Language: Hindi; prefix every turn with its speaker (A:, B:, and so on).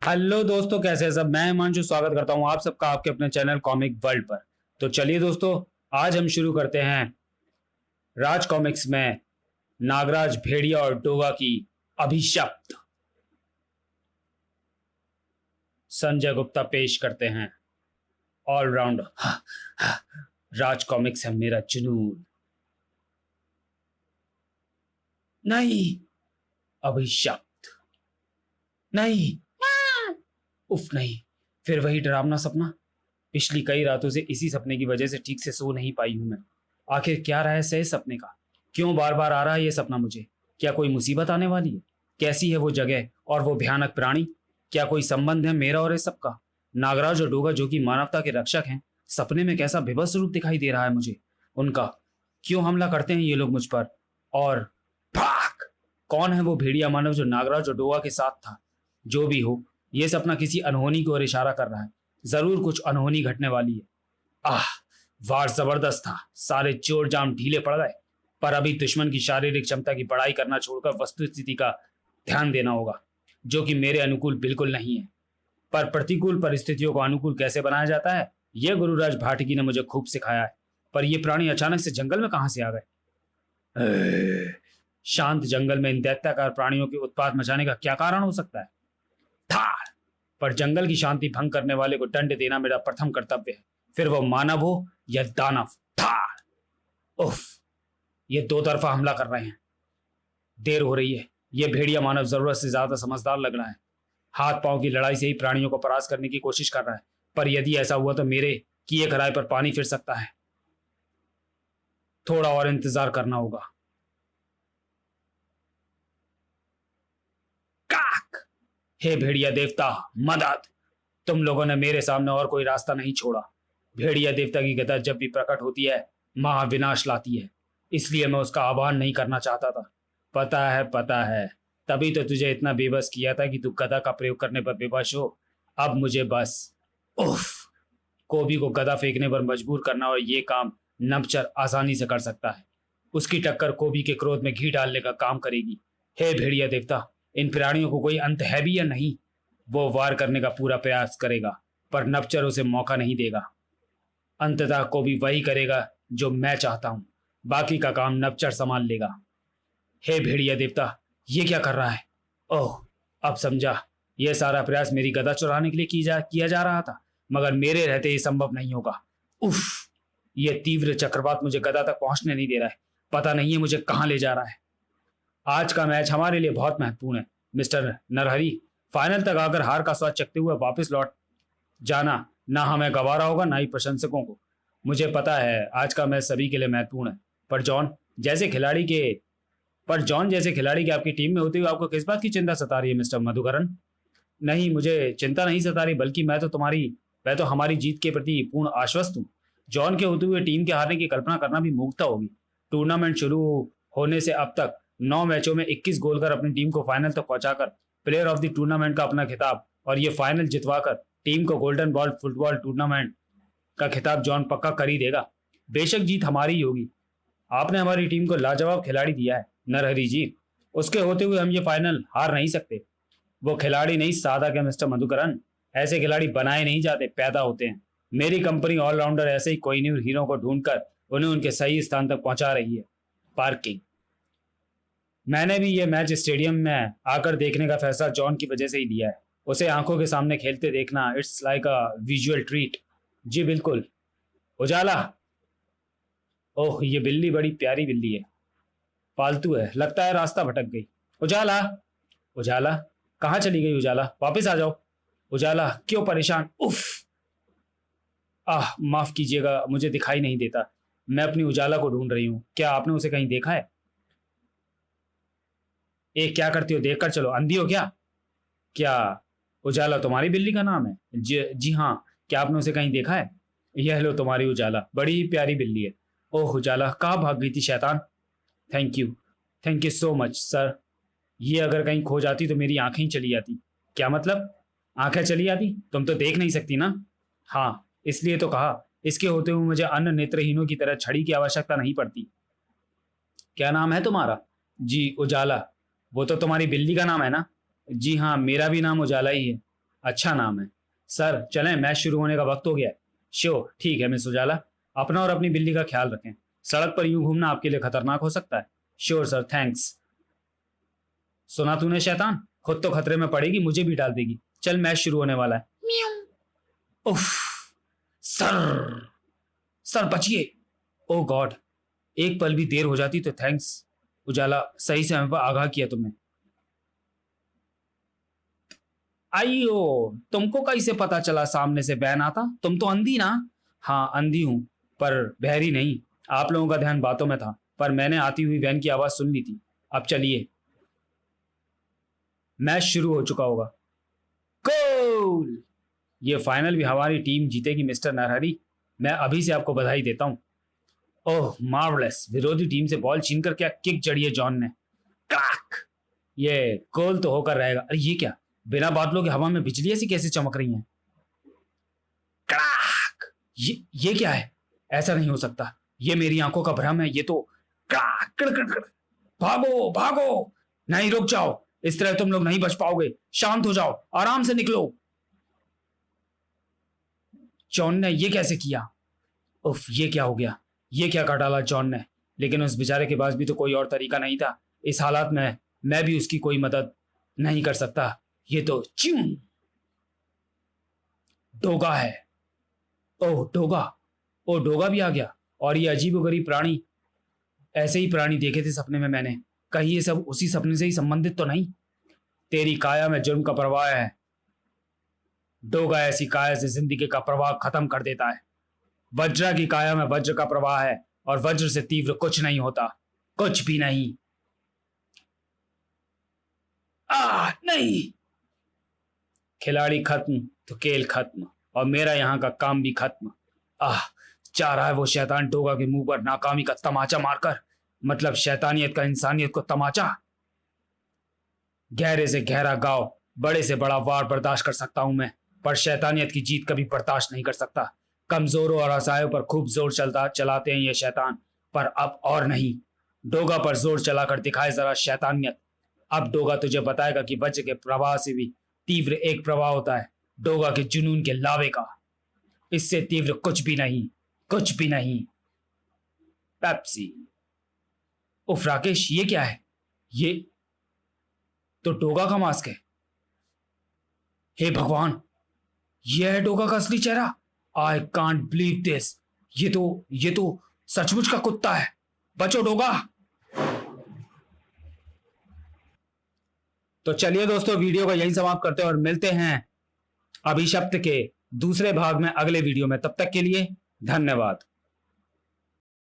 A: हेलो दोस्तों, कैसे हैं सब। मैं हिमांशु स्वागत करता हूं आप सबका आपके अपने चैनल कॉमिक वर्ल्ड पर। तो चलिए दोस्तों, आज हम शुरू करते हैं राज कॉमिक्स में नागराज भेड़िया और डोगा की अभिशप्त। संजय गुप्ता पेश करते हैं ऑलराउंडर। राज कॉमिक्स है मेरा जुनून। नहीं, अभिशप्त नहीं। उफ नहीं, फिर वही डरावना सपना। पिछली कई रातों से इसी सपने की वजह से ठीक से सो नहीं पाई हूं मैं। आखिर क्या रहस्य है इस सपने का? क्यों बार बार आ रहा है ये सपना मुझे? क्या कोई मुसीबत आने वाली है? कैसी है वो जगह और वो भयानक प्राणी? क्या कोई संबंध है मेरा और इस सबका? नागराज और डोगा जो कि मानवता के रक्षक हैं, सपने में कैसा विभत्स रूप दिखाई दे रहा है मुझे उनका। क्यों हमला करते हैं ये लोग मुझ पर? और भाग! कौन है वो भेड़िया मानव जो नागराज और डोगा के साथ था? जो भी हो, ये सपना किसी अनहोनी की ओर इशारा कर रहा है। जरूर कुछ अनहोनी घटने वाली है। आह, वार जबरदस्त था। सारे जोर जाम ढीले पड़ गए। पर अभी दुश्मन की शारीरिक क्षमता की बड़ाई करना छोड़कर वस्तुस्थिति का ध्यान देना होगा, जो कि मेरे अनुकूल बिल्कुल नहीं है। पर प्रतिकूल परिस्थितियों को अनुकूल कैसे बनाया जाता है, यह गुरुराज भाटकी ने मुझे खूब सिखाया है। पर ये प्राणी अचानक से जंगल में कहां से आ गए? शांत जंगल में इन दैत्याकार प्राणियों के उत्पात मचाने का क्या कारण हो सकता है? धार! पर जंगल की शांति भंग करने वाले को दंड देना मेरा प्रथम कर्तव्य है, फिर वो मानव हो या दानव। धार! उफ, ये दो तरफा हमला कर रहे हैं। देर हो रही है। ये भेड़िया मानव जरूरत से ज्यादा समझदार लग रहा है। हाथ पांव की लड़ाई से ही प्राणियों को परास्त करने की कोशिश कर रहा है। पर यदि ऐसा हुआ तो मेरे किए कराए पर पानी फिर सकता है। थोड़ा और इंतजार करना होगा। काक! हे भेड़िया देवता, मदद! तुम लोगों ने मेरे सामने और कोई रास्ता नहीं छोड़ा। भेड़िया देवता की गदा जब भी प्रकट होती है, महाविनाश लाती है। इसलिए मैं उसका आह्वान नहीं करना चाहता था। पता है, पता है। तभी तो तुझे इतना बेबस किया था कि तू गदा का प्रयोग करने पर विवश हो। अब मुझे बस उफ, कोबी को गदा फेंकने पर मजबूर करना, और ये काम नमचर आसानी से कर सकता है। उसकी टक्कर कोबी के क्रोध में घी डालने का काम करेगी। हे भेड़िया देवता, इन प्राणियों को कोई अंत है भी या नहीं? वो वार करने का पूरा प्रयास करेगा, पर नपचर उसे मौका नहीं देगा। अंततः को भी वही करेगा जो मैं चाहता हूं। बाकी का काम नपचर संभाल लेगा। हे भेड़िया देवता, ये क्या कर रहा है? ओह, अब समझा। यह सारा प्रयास मेरी गदा चुराने के लिए किया जा रहा था, मगर मेरे रहते ये संभव नहीं होगा। उफ, ये तीव्र चक्रवात मुझे गदा तक पहुंचने नहीं दे रहा है। पता नहीं है मुझे कहां ले जा रहा है। आज का मैच हमारे लिए बहुत महत्वपूर्ण है मिस्टर नरहरी। फाइनल तक आकर हार का स्वाद चखते हुए वापस लौट जाना ना हमें गवारा होगा, ना ही प्रशंसकों को। मुझे पता है आज का मैच सभी के लिए महत्वपूर्ण है। पर जॉन जैसे खिलाड़ी के पर जॉन जैसे खिलाड़ी की आपकी टीम में होते हुए आपको किस बात की चिंता सता रही है मिस्टर मधुकरन? नहीं, मुझे चिंता नहीं सता रही, बल्कि मैं तो हमारी जीत के प्रति पूर्ण आश्वस्त हूँ। जॉन के होते हुए टीम के हारने की कल्पना करना भी मूर्खता होगी। टूर्नामेंट शुरू होने से अब तक 9 मैचों में 21 गोल कर अपनी टीम को फाइनल तक पहुंचाकर प्लेयर ऑफ द टूर्नामेंट का अपना खिताब, और ये फाइनल जितवाकर टीम को गोल्डन बॉल फुटबॉल टूर्नामेंट का खिताब जॉन पक्का कर ही देगा। बेशक जीत हमारी ही होगी। आपने हमारी टीम को लाजवाब खिलाड़ी दिया है नरहरी जी। उसके होते हुए हम ये फाइनल हार नहीं सकते। वो खिलाड़ी नहीं, सादा क्या मिस्टर मधुकरन। ऐसे खिलाड़ी बनाए नहीं जाते, पैदा होते हैं। मेरी कंपनी ऑलराउंडर ऐसे ही कोई न्यू हीरो को ढूंढकर उन्हें उनके सही स्थान तक पहुंचा रही है। पार्किंग। मैंने भी ये मैच स्टेडियम में आकर देखने का फैसला जॉन की वजह से ही लिया है। उसे आंखों के सामने खेलते देखना, it's like a visual treat. जी बिल्कुल। उजाला। ओह, ये बिल्ली बड़ी प्यारी बिल्ली है। पालतू है, लगता है रास्ता भटक गई। उजाला, उजाला, कहाँ चली गई उजाला? वापस आ जाओ। उजाला क्यों परेशान? उफ, आह माफ कीजिएगा, मुझे दिखाई नहीं देता। मैं अपनी उजाला को ढूंढ रही हूँ। क्या आपने उसे कहीं देखा है? ए, क्या करती हो? देख कर चलो, अंधी हो क्या? क्या उजाला तुम्हारी बिल्ली का नाम है? जी हाँ। क्या आपने उसे कहीं देखा है? यह लो तुम्हारी उजाला, बड़ी ही प्यारी बिल्ली है। ओह उजाला, कहाँ भाग गई थी शैतान? Thank you, thank you so much sir. ये अगर कहीं खो जाती तो मेरी आंखें ही चली जाती। क्या मतलब? आंखें चली जाती? तुम तो देख नहीं सकती ना। हाँ, इसलिए तो कहा। इसके होते हुए मुझे अन्य नेत्रहीनों की तरह छड़ी की आवश्यकता नहीं पड़ती। क्या नाम है तुम्हारा? जी उजाला। वो तो तुम्हारी बिल्ली का नाम है ना? जी हाँ, मेरा भी नाम उजाला ही है। अच्छा नाम है। सर चलें, मैच शुरू होने का वक्त हो गया है। श्योर, ठीक है मिस उजाला। अपना और अपनी बिल्ली का ख्याल रखें। सड़क पर यूं घूमना आपके लिए खतरनाक हो सकता है। Sure sir, thanks. सुना तूने शैतान, खुद तो खतरे में पड़ेगी, मुझे भी डाल देगी। चल मैच शुरू होने वाला है। उफ, सर सर बचिए। ओ गॉड, एक पल भी देर हो जाती तो थैंक्स उजाला, सही समय पर आगाह किया तुमने। आइयो, तुमको कैसे पता चला सामने से वैन आता? तुम तो अंधी ना? हाँ अंधी हूं, पर बहरी नहीं। आप लोगों का ध्यान बातों में था, पर मैंने आती हुई वैन की आवाज सुन ली थी। अब चलिए, मैच शुरू हो चुका होगा। गोल! ये फाइनल भी हमारी टीम जीतेगी मिस्टर नरहरी। मैं अभी से आपको बधाई देता हूं। ओह मार्वलेस, विरोधी टीम से बॉल छीनकर क्या किक जड़ी है जॉन ने। क्रैक! ये गोल तो होकर रहेगा। अरे ये क्या, बिना बादलों के हवा में बिजली ऐसी कैसे चमक रही है? क्रैक! ये क्या है? ऐसा नहीं हो सकता, ये मेरी आंखों का भ्रम है। ये तो क्रैक! कड़। भागो भागो, नहीं रुक जाओ, इस तरह तुम लोग नहीं बच पाओगे। शांत हो जाओ, आराम से निकलो। जॉन ने ये कैसे किया? उफ, ये क्या हो गया? ये क्या कर डाला जॉन ने? लेकिन उस बेचारे के पास भी तो कोई और तरीका नहीं था। इस हालात में मैं भी उसकी कोई मदद नहीं कर सकता। ये तो च्यूं डोगा है। ओह डोगा, ओ डोगा भी आ गया। और ये अजीबोगरीब प्राणी, ऐसे ही प्राणी देखे थे सपने में मैंने। कहीं ये सब उसी सपने से ही संबंधित तो नहीं? तेरी काया में जुर्म का प्रवाह है। डोगा ऐसी काया से जिंदगी का प्रवाह खत्म कर देता है। वज्र की काया में वज्र का प्रवाह है, और वज्र से तीव्र कुछ नहीं होता, कुछ भी नहीं। नहीं, खिलाड़ी खत्म तो खेल खत्म, और मेरा यहां का काम भी खत्म। चाह रहा है वो शैतान डोगा के मुंह पर नाकामी का तमाचा मारकर, मतलब शैतानियत का इंसानियत को तमाचा। गहरे से गहरा गांव, बड़े से बड़ा वार बर्दाश्त कर सकता हूं मैं, पर शैतानियत की जीत कभी बर्दाश्त नहीं कर सकता। कमजोरों और असहायों पर खूब जोर चलाते हैं ये शैतान, पर अब और नहीं। डोगा पर जोर चलाकर दिखाए जरा शैतानियत। अब डोगा तुझे बताएगा कि वज्र के प्रवाह से भी तीव्र एक प्रवाह होता है, डोगा के जुनून के लावे का। इससे तीव्र कुछ भी नहीं, कुछ भी नहीं। पेप्सी। उफ राकेश, ये क्या है? ये तो डोगा का मास्क है। हे भगवान, यह है डोगा का असली चेहरा। I can't believe this. ये तो सचमुच का कुत्ता है। बचो डोगा। तो चलिए दोस्तों, वीडियो को यहीं समाप्त करते हैं और मिलते हैं अभिशप्त के दूसरे भाग में अगले वीडियो में। तब तक के लिए धन्यवाद।